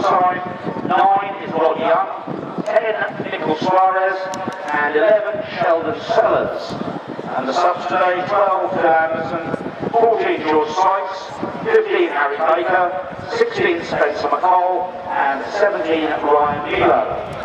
time. 9 is Rod Young, 10 Nickel Suarez, and 11 Sheldon Sellers. And the subs today: 12 Phil Anderson, 14 George Sykes, 15 Harry Baker, 16 Spencer McCall, and 17 Ryan Milo.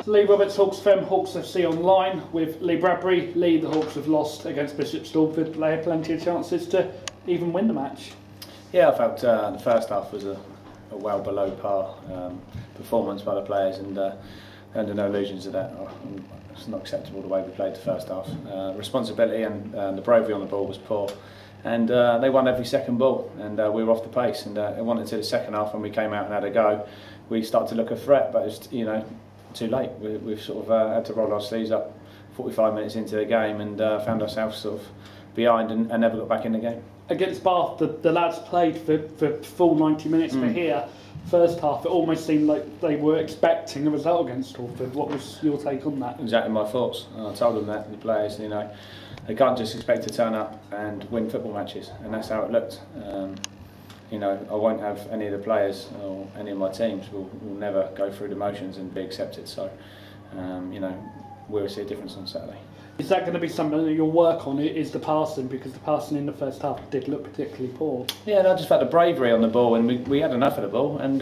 Lee Roberts, Hawks FM, Hawks FC Online with Lee Bradbury. Lee, the Hawks have lost against Bishop Stortford. They had plenty of chances to even win the match. Yeah, I felt the first half was a well below par performance by the players, and under no illusions of that. It's not acceptable the way we played the first half. Responsibility and the bravery on the ball was poor, and they won every second ball, and we were off the pace. And it went into the second half when we came out and had a go. We started to look a threat, but it's too late. We've sort of had to roll our sleeves up 45 minutes into the game and found ourselves sort of behind and never got back in the game. Against Bath, the lads played for full 90 minutes. But here, first half, it almost seemed like they were expecting a result against Stortford. What was your take on that? Exactly my thoughts. I told them that, the players, they can't just expect to turn up and win football matches, and that's how it looked. I won't have any of the players or any of my teams will never go through the motions and be accepted. So, we'll see a difference on Saturday. Is that going to be something that you'll work on? Is the passing, because the passing in the first half did look particularly poor? Yeah, and I just felt the bravery on the ball, and we had enough of the ball, and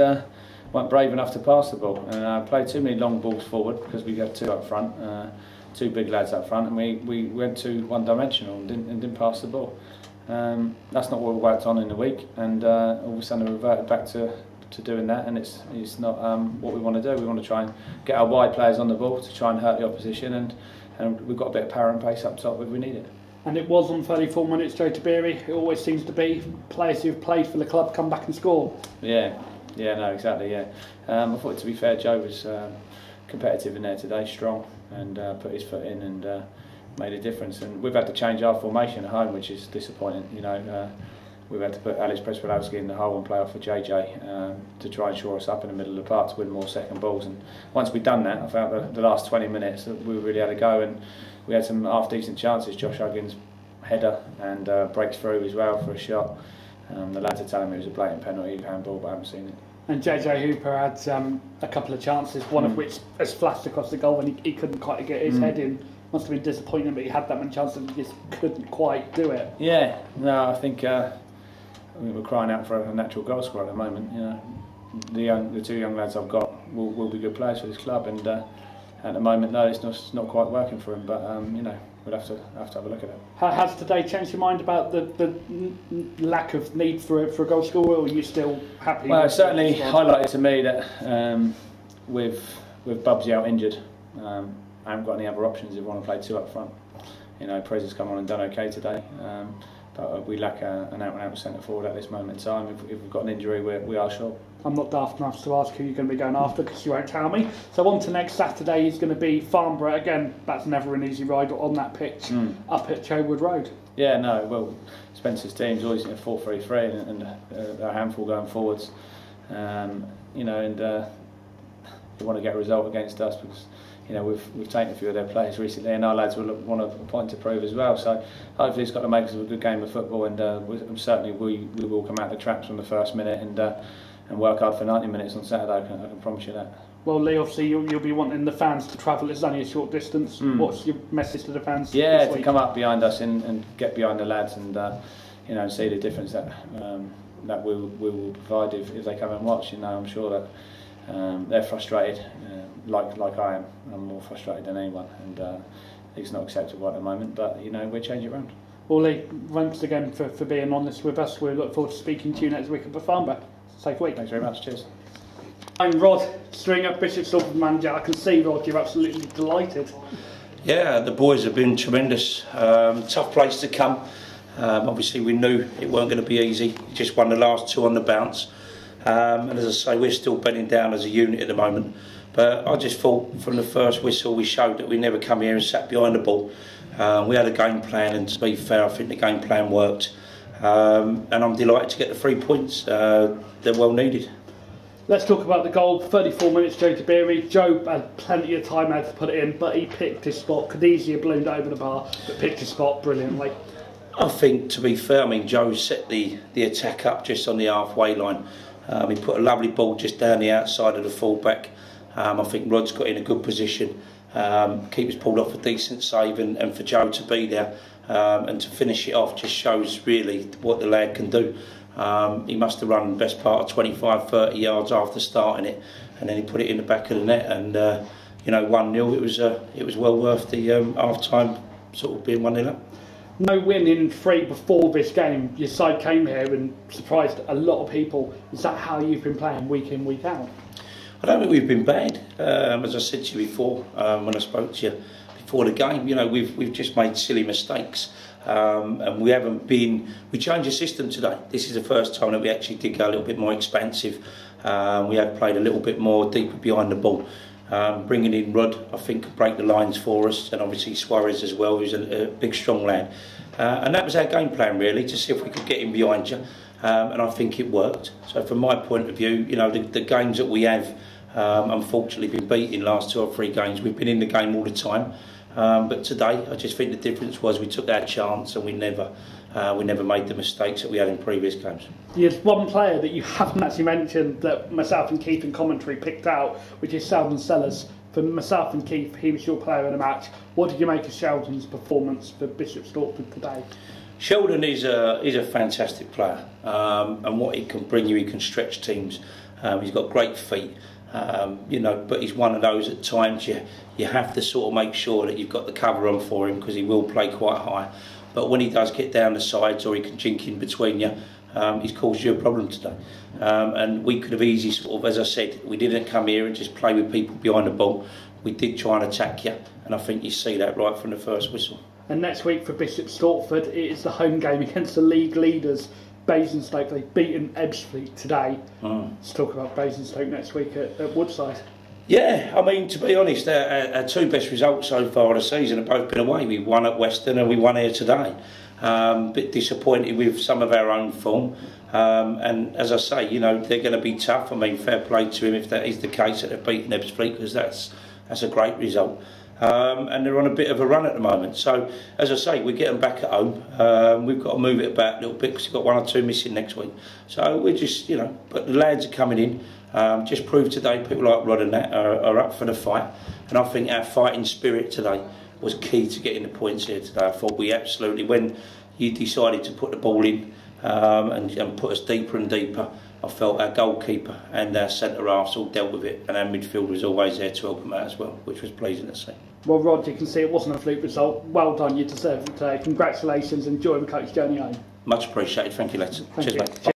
weren't brave enough to pass the ball. And I played too many long balls forward because we had two up front, two big lads up front, and we went too one-dimensional and didn't pass the ball. That's not what we worked on in the week, and all of a sudden we reverted back to doing that, and it's not what we want to do. We want to try and get our wide players on the ball to try and hurt the opposition, and we've got a bit of power and pace up top if we need it. And it was on 34 minutes, Joe Tabiri. It always seems to be players who've played for the club come back and score. Yeah, no, exactly, yeah. I thought, to be fair, Joe was competitive in there today, strong, and put his foot in and made a difference. And we've had to change our formation at home, which is disappointing. We've had to put Alex Prespolowski in the hole and play off for JJ to try and shore us up in the middle of the park to win more second balls. And once we'd done that, I felt the last 20 minutes we really had a go, and we had some half-decent chances. Josh Huggins' header and breaks through as well for a shot. The lads are telling me it was a blatant penalty, handball, but I haven't seen it. And JJ Hooper had a couple of chances, one of which has flashed across the goal, and he couldn't quite get his head in. Must have been disappointing, but he had that many chances and he just couldn't quite do it. Yeah, no, I think we're crying out for a natural goal scorer at the moment. The two young lads I've got will be good players for this club, and at the moment, no, it's not quite working for him. But we'll have to have a look at it. Has today changed your mind about the lack of need for a goal scorer, or are you still happy? Well, it certainly highlighted to me that with Bubsy out injured, I haven't got any other options if we want to play two up front. Prez has come on and done okay today, but we lack an out-and-out centre forward at this moment in time. If we've got an injury, we are short. I'm not daft enough to ask who you're going to be going after because you won't tell me. So on to next Saturday is going to be Farnborough again. That's never an easy ride on that pitch up at Chowood Road. Yeah, no. Well, Spencer's team's always in a 4-3-3 and a handful going forwards. And they want to get a result against us because we've taken a few of their players recently, and our lads will want a point to prove as well. So hopefully it's got to make us a good game of football, and certainly we will come out the traps from the first minute and work hard for 90 minutes on Saturday. I can promise you that. Well, Lee, obviously you'll be wanting the fans to travel. It's only a short distance. What's your message to the fans? Yeah, to come up behind us and get behind the lads and see the difference that that we will provide if they come and watch. You know, I'm sure that they're frustrated, like I am. I'm more frustrated than anyone, and it's not acceptable at the moment. But you know, we'll change it around. Well, Lee, thanks again for being honest with us. We look forward to speaking to you next week at the Farnborough. Safe week. Thanks very much. Cheers. I'm Rod Stringer, Bishop Stortford manager. I can see, Rod, you're absolutely delighted. Yeah, the boys have been tremendous. Tough place to come. Obviously, we knew it weren't going to be easy. Just won the last 2 on the bounce. And as I say, we're still bedding down as a unit at the moment. But I just thought from the first whistle we showed that we never come here and sat behind the ball. We had a game plan, and to be fair, I think the game plan worked. And I'm delighted to get the 3 points. They're well needed. Let's talk about the goal. 34 minutes, Joe DeBerry. Joe had plenty of time out to put it in, but he picked his spot. Could easily have ballooned over the bar, but picked his spot brilliantly. I think, to be fair, I mean, Joe set the attack up just on the halfway line. He put a lovely ball just down the outside of the fullback. I think Rod's got in a good position. Keeper's pulled off a decent save, and for Joe to be there and to finish it off just shows really what the lad can do. He must have run the best part of 25-30 yards after starting it, and then he put it in the back of the net, and you know, 1-0. It was well worth the half-time sort of being 1-0 up. No win in 3 before this game. Your side came here and surprised a lot of people. Is that how you've been playing week in, week out? I don't think we've been bad. As I said to you before, when I spoke to you before the game, you know, we've just made silly mistakes. And we haven't been. We changed the system today. This is the first time that we actually did go a little bit more expansive. We have played a little bit more deeper behind the ball. Bringing in Rod, I think, could break the lines for us, and obviously Suarez as well, who's a big, strong lad. And that was our game plan, really, to see if we could get him behind you. And I think it worked. So from my point of view, you know, the games that we have, unfortunately, been beaten last 2 or 3 games. We've been in the game all the time. But today, I just think the difference was we took our chance, and we never made the mistakes that we had in previous games. There's one player that you haven't actually mentioned that myself and Keith in commentary picked out, which is Sheldon Sellers. For myself and Keith, he was your player of the match. What did you make of Sheldon's performance for Bishop Stortford today? Sheldon is a fantastic player, and what he can bring you, he can stretch teams. He's got great feet. You know, but he's one of those at times you have to sort of make sure that you've got the cover on for him, because he will play quite high. But when he does get down the sides, or he can jink in between you, he's caused you a problem today. And we could have easily sort of, as I said, we didn't come here and just play with people behind the ball. We did try and attack you, and I think you see that right from the first whistle. And next week for Bishop Stortford, it is the home game against the league leaders, Basingstoke. They've beaten Ebbsfleet today. Let's talk about Basingstoke next week at Woodside. Yeah, I mean, to be honest, our 2 best results so far of the season have both been away. We won at Western and we won here today. Bit disappointed with some of our own form. And as I say, you know, they're going to be tough. I mean, fair play to him if that is the case, that they've beaten Ebbsfleet, because that's a great result. And they're on a bit of a run at the moment. So, as I say, we're getting back at home. We've got to move it about a little bit, because we've got 1 or 2 missing next week. So we're just, you know, but the lads are coming in. Just proved today people like Rod and that are up for the fight. And I think our fighting spirit today was key to getting the points here today. I thought we absolutely, when you decided to put the ball in and put us deeper and deeper, I felt our goalkeeper and our centre halves all dealt with it, and our midfield was always there to help them out as well, which was pleasing to see. Well, Rod, you can see it wasn't a fluke result. Well done, you deserve it today. Congratulations, enjoy the coach journey home. Much appreciated. Thank you, lads. Cheers, mate.